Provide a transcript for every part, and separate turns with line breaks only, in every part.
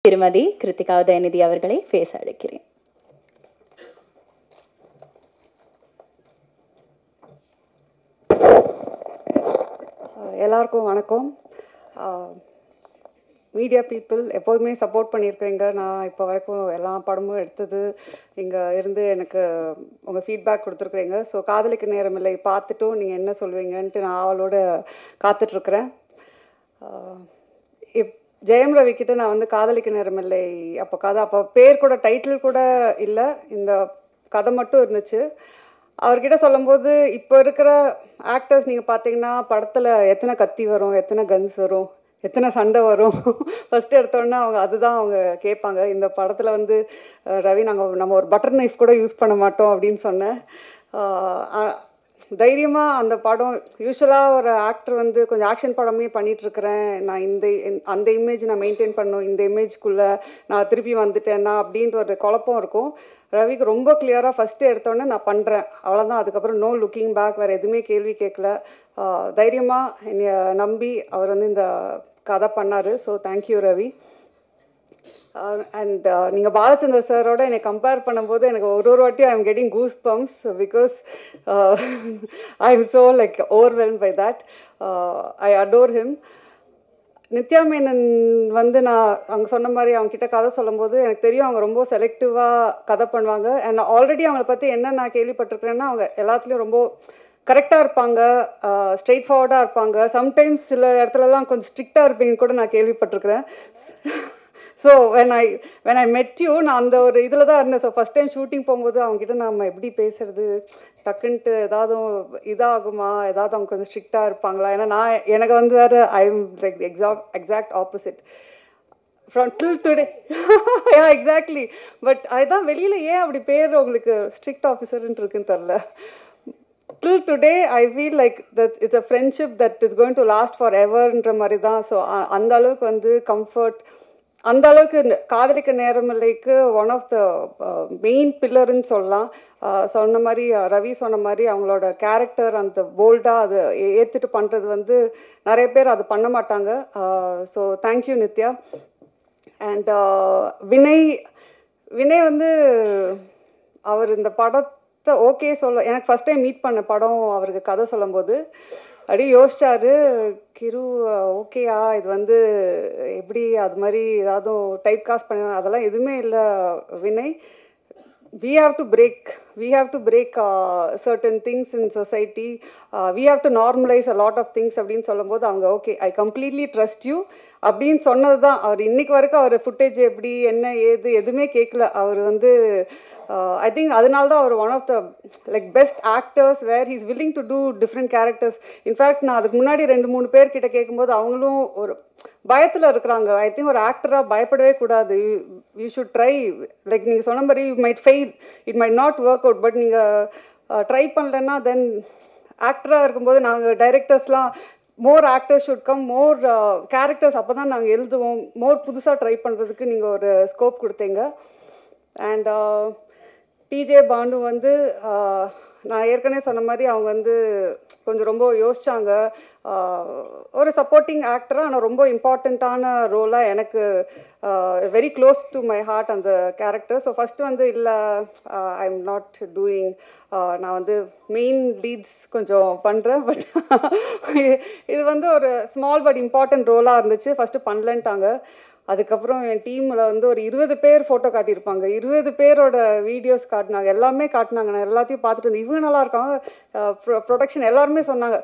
திருமதி கிருத்திகா உதயநிதி அவர்களை பேச அழைக்கிறேன்.
எல்லாருக்கும் வணக்கம். மீடியா பீப்புள் எப்போதுமே சப்போர்ட் பண்ணியிருக்கீங்க. நான் இப்போ வரைக்கும் எல்லா படமும் எடுத்தது இங்கே இருந்து எனக்கு உங்கள் ஃபீட்பேக் கொடுத்துருக்குறீங்க. ஸோ காதலிக்க நேரமில்லை பார்த்துட்டும் நீங்கள் என்ன சொல்லுவீங்கன்ட்டு நான் அவளோட காத்துட்ருக்குறேன். ஜெயம் ரவி கிட்ட நான் வந்து காதலிக்க நேரமில்லை அப்போ பேர் கூட டைட்டில் கூட இல்லை, இந்த கதை மட்டும் இருந்துச்சு. அவர்கிட்ட சொல்லும்போது இப்போ இருக்கிற ஆக்டர்ஸ் நீங்கள் பார்த்தீங்கன்னா படத்தில் எத்தனை கத்தி வரும், எத்தனை கன்ஸ் வரும், எத்தனை சண்டை வரும், ஃபஸ்ட்டு எடுத்தோடனே அவங்க அதுதான் அவங்க கேட்பாங்க. இந்த படத்தில் வந்து ரவி நம்ம ஒரு பட்டர் நைஃப் கூட யூஸ் பண்ண மாட்டோம் அப்படின்னு சொன்னேன். தைரியமாக அந்த படம் யூஸ்வலாக ஒரு ஆக்டர் வந்து கொஞ்சம் ஆக்ஷன் படமே பண்ணிகிட்ருக்கிறேன், நான் அந்த இமேஜ் நான் மெயின்டைன் பண்ணணும், இந்த இமேஜ்குள்ளே நான் திருப்பி வந்துட்டேன்னா அப்படின்ற ஒரு குழப்பம் இருக்கும். ரவிக்கு ரொம்ப கிளியராக ஃபஸ்ட்டு எடுத்தோடனே நான் பண்ணுறேன், அவ்வளோதான். அதுக்கப்புறம் நோ லுக்கிங் பேக், வேறு எதுவுமே கேள்வி கேட்கல. தைரியமாக என்னை நம்பி அவர் வந்து இந்த கதை பண்ணார். So thank you Ravi. அண்ட் நீங்கள் பாலச்சந்தர் சாரோட என்னை கம்பேர் பண்ணும்போது எனக்கு ஒரு வாட்டியும் I am getting goose bumps because I am so like overwhelm by that. I adore him. Nithya Menen வந்து நான் அவங்க சொன்ன மாதிரி அவங்ககிட்ட கதை சொல்லும்போது எனக்கு தெரியும் அவங்க ரொம்ப செலக்டிவாக கதை பண்ணுவாங்க. அண்ட் ஆல்ரெடி அவங்கள பற்றி என்ன நான் கேள்விப்பட்டிருக்கிறேன்னா அவங்க எல்லாத்துலேயும் ரொம்ப கரெக்டாக இருப்பாங்க, ஸ்ட்ரெயிட் ஃபார்வர்டாக இருப்பாங்க. சம்டைம்ஸ் சில இடத்துலலாம் கொஞ்சம் ஸ்ட்ரிக்டாக இருப்பீங்கன்னு கூட நான் கேள்விப்பட்டிருக்கிறேன். So when I met you நான் அந்த ஒரு இதில் தான் இருந்தேன். ஸோ ஃபஸ்ட் டைம் ஷூட்டிங் போகும்போது அவங்ககிட்ட நம்ம எப்படி பேசுறது, டக்குன்ட்டு ஏதாவது இதாகுமா, ஏதாவது அவங்க கொஞ்சம் ஸ்ட்ரிக்டாக இருப்பாங்களா, ஏன்னா எனக்கு வந்து வேறு I am like exact opposite from till today. Exactly. But அதுதான் வெளியில் ஏன் அப்படி பேர் உங்களுக்கு ஸ்ட்ரிக்ட் ஆஃபீஸர்ன்னு இருக்குன்னு தெரில. Till today I feel like that it's a friendship that is going to last foreverன்ற மாதிரி தான். ஸோ அந்த அளவுக்கு வந்து கம்ஃபர்ட், அந்த அளவுக்கு காதலிக்க நேரமில்லைக்கு ஒன் ஆஃப் த மெயின் பில்லர்ன்னு சொல்லலாம். சொன்ன மாதிரி ரவி சொன்ன மாதிரி அவங்களோட கேரக்டர் அந்த போல்டாக அதை ஏற்றுட்டு பண்ணுறது வந்து நிறைய பேர் அது பண்ண மாட்டாங்க. So thank you Nithya. And Vinay வந்து அவர் இந்த படத்தை ஓகே எனக்கு ஃபஸ்ட் டைம் மீட் பண்ண படம் அவருக்கு கதை சொல்லும்போது அப்படியே யோசிச்சாரு, கிரு ஓகேயா இது வந்து எப்படி அது மாதிரி ஏதாவது டைப் காஸ்ட் பண்ண, அதெல்லாம் எதுவுமே இல்லை Vinay. we have to break certain things in society. We have to normalize a lot of things அப்படின்னு சொல்லும்போது அவங்க okay I completely trust you அப்படின்னு சொன்னது தான். அவர் இன்னைக்கு வரைக்கும் அவர் ஃபுட்டேஜ் எப்படி என்ன ஏது எதுவுமே கேட்கல. அவர் வந்து ஐ திங்க் அதனால தான் அவர் one of the like best actors where he's willing to do different characters. In fact நான் அதுக்கு முன்னாடி 2-3 பேர்கிட்ட கேட்கும்போது அவங்களும் ஒரு பயத்தில் இருக்கிறாங்க. ஐ திங்க் ஒரு ஆக்டராக பயப்படவே கூடாது. You should try. லைக் நீங்கள் சொன்ன மாதிரி you might fail, it might not work out, but நீங்கள் ட்ரை பண்ணலன்னா தென் ஆக்டராக இருக்கும்போது நாங்கள் டைரக்டர்ஸ்லாம் more actors should come, more characters அப்போ தான் நாங்கள் எழுதுவோம், மோர் புதுசாக ட்ரை பண்ணுறதுக்கு நீங்கள் ஒரு ஸ்கோப் கொடுத்தீங்க. அண்ட் டிஜே பாண்டு வந்து நான் ஏற்கனவே சொன்ன மாதிரி அவங்க வந்து கொஞ்சம் ரொம்ப யோசிச்சாங்க. ஒரு சப்போர்ட்டிங் ஆக்டராக ஆனால் ரொம்ப இம்பார்ட்டண்ட்டான ரோலாக எனக்கு very close to my heart அந்த கேரக்டர். ஸோ ஃபஸ்ட்டு வந்து இல்லை ஐ எம் நாட் டூயிங், நான் வந்து மெயின் லீட்ஸ் கொஞ்சம் பண்ணுறேன், பட் இது வந்து ஒரு ஸ்மால் பட் இம்பார்ட்டன்ட் ரோலாக இருந்துச்சு. ஃபஸ்ட்டு பண்ணலன்ட்டாங்க. அதுக்கப்புறம் என் டீமில் வந்து ஒரு 20 பேர் ஃபோட்டோ காட்டியிருப்பாங்க, 20 பேரோட வீடியோஸ் காட்டினாங்க, எல்லாமே காட்டினாங்க. நான் எல்லாத்தையும் பார்த்துட்டு இருந்தேன், இவங்க நல்லா இருக்காங்க, ப்ரொடக்ஷன் எல்லாருமே சொன்னாங்க.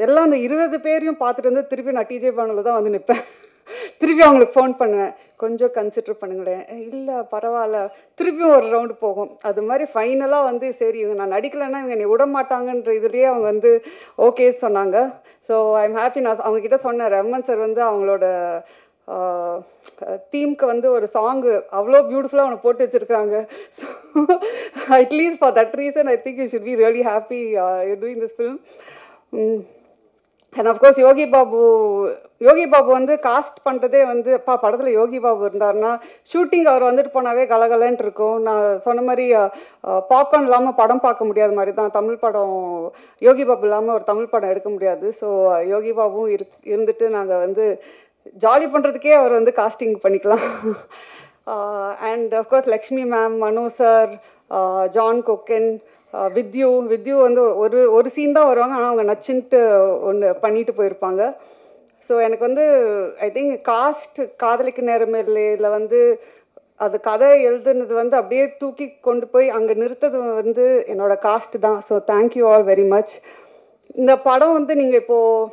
எல்லாம் அந்த 20 பேரையும் பார்த்துட்டு வந்து திருப்பி நான் டிஜே பானுல தான் வந்து நிற்பேன். திருப்பி அவங்களுக்கு ஃபோன் பண்ணுவேன், கொஞ்சம் கன்சிடர் பண்ணுங்களேன், இல்லை பரவாயில்ல, திருப்பியும் ஒரு ரவுண்டு போகும். அது மாதிரி ஃபைனலாக வந்து சரி இவங்க நான் நடிக்கலைன்னா இவங்க என்னை விட மாட்டாங்கன்ற இதுலேயே அவங்க வந்து ஓகே சொன்னாங்க. So I am happy. நான் அவங்கக்கிட்ட சொன்னேன், ரமன் சார் வந்து அவங்களோட தீம்க்கு வந்து ஒரு சாங்கு அவ்வளோ பியூட்டிஃபுல்லாக அவனை போட்டு வச்சுருக்காங்க. So at least for that reason I think you should be really happy doing this film. And of course Yogi Babu வந்து காஸ்ட் பண்ணுறதே வந்து படத்தில் யோகி பாபு இருந்தாருன்னா ஷூட்டிங் அவர் வந்துட்டு போனாவே கலகலன்ட்டு இருக்கும். நான் சொன்ன மாதிரி பாப்கார்ன் இல்லாமல் படம் பார்க்க முடியாத மாதிரி தான் தமிழ் படம். யோகி பாபு இல்லாமல் ஒரு தமிழ் படம் எடுக்க முடியாது. ஸோ யோகி பாபுவும் இருந்துட்டு நாங்கள் வந்து ஜாலி பண்ணுறதுக்கே அவர் வந்து காஸ்டிங் பண்ணிக்கலாம். And of course Lakshmi ma'am, Mano sir, John Kokken, with you வந்து ஒரு சீன் தான் வருவாங்க, ஆனால் அவங்க நச்சுன்ட்டு ஒன்று பண்ணிட்டு போயிருப்பாங்க. ஸோ எனக்கு வந்து ஐ திங்க் காதலிக்கு நேரமில்லையில் வந்து அது கதை எழுதுனது வந்து அப்படியே தூக்கி கொண்டு போய் அங்கே நிறுத்தது வந்து என்னோட காஸ்ட் தான். So thank you all very much. இந்த படம் வந்து நீங்கள் இப்போது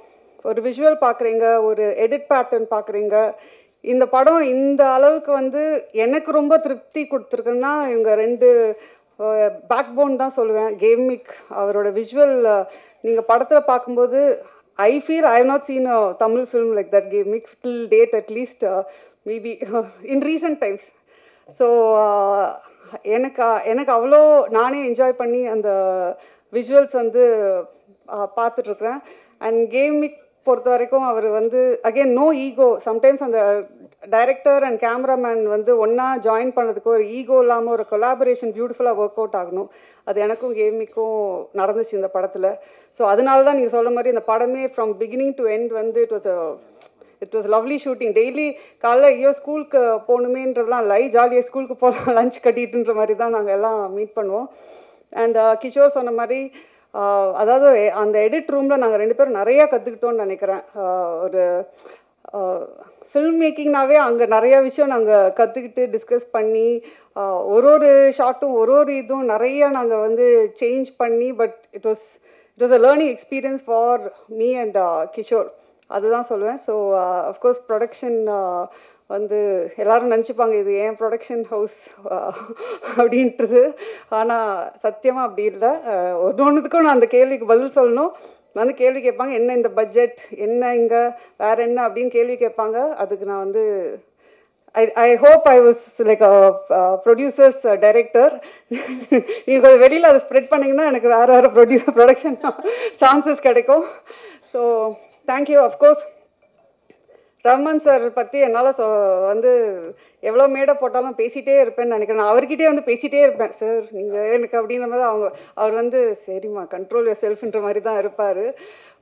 ஒரு விஷுவல் பார்க்குறீங்க, ஒரு எடிட் பேட்டர்ன் பார்க்குறீங்க. இந்த படம் இந்த அளவுக்கு வந்து எனக்கு ரொம்ப திருப்தி கொடுத்துருக்குன்னா இவங்க 2 பேக் போன் தான் சொல்லுவேன். கேமிக் அவரோட விஷுவல் நீங்கள் படத்தில் பார்க்கும்போது I feel I have not seen a Tamil film like that, Gamik, till date at least, maybe in recent times. So எனக்கு அவ்வளோ நானே என்ஜாய் பண்ணி அந்த விஷுவல்ஸ் வந்து பார்த்துட்ருக்குறேன். அண்ட் கேமிக் பொறுத்த வரைக்கும் அவர் வந்து அகெயின் நோ ஈகோ. சம்டைம்ஸ் அந்த டைரக்டர் அண்ட் கேமராமேன் வந்து ஒன்றா ஜாயின் பண்ணதுக்கு ஒரு ஈகோ இல்லாமல் ஒரு கொலாபரேஷன் பியூட்டிஃபுல்லாக ஒர்க் அவுட் ஆகணும். அது எனக்கும் கேமிக்கும் நடந்துச்சு இந்த படத்தில். ஸோ அதனால தான் நீங்கள் சொல்ல மாதிரி இந்த படமே ஃப்ரம் பிகினிங் டு எண்ட் வந்து it was lovely shooting. Daily காலைல ஐயோ ஸ்கூலுக்கு போகணுமேன்றதுலாம் ஜாலியாக ஸ்கூலுக்கு போகலாம் லஞ்ச் கட்டிட்டுன்ற மாதிரி தான் நாங்கள் எல்லாம் மீட் பண்ணுவோம். அண்ட் கிஷோர் சொன்ன மாதிரி அதாவது அந்த எடிட் ரூமில் நாங்கள் 2 பேரும் நிறையா கற்றுக்கிட்டோன்னு நினைக்கிறேன். ஒரு ஃபில்ம் மேக்கிங்னாவே அங்கே நிறையா விஷயம் நாங்கள் கற்றுக்கிட்டு டிஸ்கஸ் பண்ணி ஒரு ஷார்ட்டும் ஒரு இதுவும் நிறையா நாங்கள் வந்து சேஞ்ச் பண்ணி but it was a learning experience for me and Kishore. அதுதான் சொல்லுவேன். ஸோ அஃப்கோர்ஸ் ப்ரொடக்ஷன் வந்து எல்லோரும் நினச்சிப்பாங்க இது ஏன் ப்ரொடக்ஷன் ஹவுஸ் அப்படின்றது. ஆனால் சத்தியமாக அப்படி இல்லை. ஒன்றுத்துக்கும் நான் அந்த கேள்விக்கு பதில் சொல்லணும். வந்து கேள்வி கேட்பாங்க, என்ன இந்த பட்ஜெட், என்ன இங்கே வேறு என்ன அப்படின்னு கேள்வி கேட்பாங்க. அதுக்கு நான் வந்து I hope I was like a producer's director. நீங்கள் வெளியில் அதை ஸ்ப்ரெட் பண்ணிங்கன்னா எனக்கு வேறு ப்ரொடக்ஷன் சான்சஸ் கிடைக்கும். So thank you. Of course Rahman sir பற்றி என்னால் வந்து எவ்வளோ மேடை போட்டாலும் பேசிகிட்டே இருப்பேன்னு நினைக்கிறேன். நான் அவர்கிட்டே வந்து பேசிகிட்டே இருப்பேன். சார் நீங்கள் எனக்கு அப்படின்ற மாதிரி அவர் வந்து சரிம்மா கண்ட்ரோல் யுவர் செல்ஃப்ன்ற மாதிரி தான் இருப்பார்.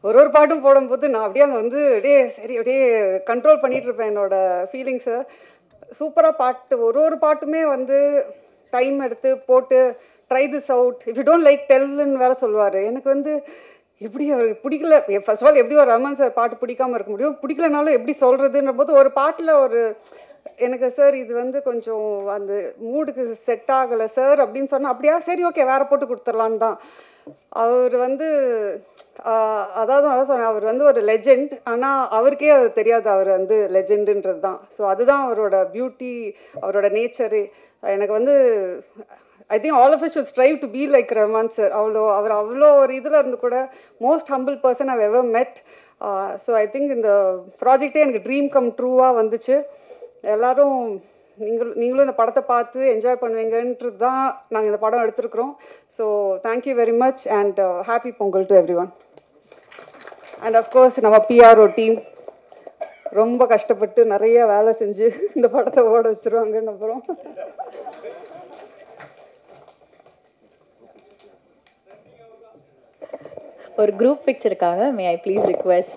ஒரு பாட்டும் போடும்போது நான் அப்படியே அங்கே வந்து அப்படியே கண்ட்ரோல் பண்ணிகிட்டு இருப்பேன் என்னோடய ஃபீலிங்ஸை. சூப்பராக பாட்டு ஒரு பாட்டுமே வந்து டைம் எடுத்து போட்டு try this out, if you don't like டெல்லுன்னு வேறு சொல்லுவார். எனக்கு வந்து எப்படி அவருக்கு பிடிக்கல, ஃபர்ஸ்ட் ஆஃப் ஆல் எப்படி ஒரு ரஹ்மான் சார் பாட்டு பிடிக்காமல் இருக்க முடியும், பிடிக்கலனாலும் எப்படி சொல்கிறதுன்ற போது ஒரு பாட்டில் எனக்கு சார் இது வந்து கொஞ்சம் அந்த மூடுக்கு செட் ஆகலை சார் அப்படின்னு சொன்னால் அப்படியா சரி ஓகே வேறு போட்டு கொடுத்துர்லான்னு தான். அவர் வந்து அதான் சொன்னேன், அவர் வந்து ஒரு லெஜெண்ட். ஆனால் அவருக்கே அது தெரியாது அவர் வந்து லெஜெண்டுன்றது தான். ஸோ அதுதான் அவரோட பியூட்டி, அவரோட நேச்சரு. எனக்கு வந்து I think all of us should strive to be like Rahman sir. அவர் அவ்வளோ ஒரு இதில் இருந்து கூட most humble person I've ever met. So I think இந்த ப்ராஜெக்டே எனக்கு ட்ரீம் கம் ட்ரூவாக வந்துச்சு. எல்லோரும் நீங்களும் இந்த படத்தை பார்த்து என்ஜாய் பண்ணுவீங்கன்றது தான் நாங்கள் இந்த படம் எடுத்துருக்குறோம். So thank you very much and happy Pongal to every one. And of course நம்ம பிஆர்ஓ டீம் ரொம்ப கஷ்டப்பட்டு நிறைய வேலை செஞ்சு இந்த படத்தை ஓட வச்சுருவாங்கன்னு அப்புறம்
ஒரு குரூப் பிக்சருக்காக மே ஐ ப்ளீஸ் ரிக்வெஸ்ட்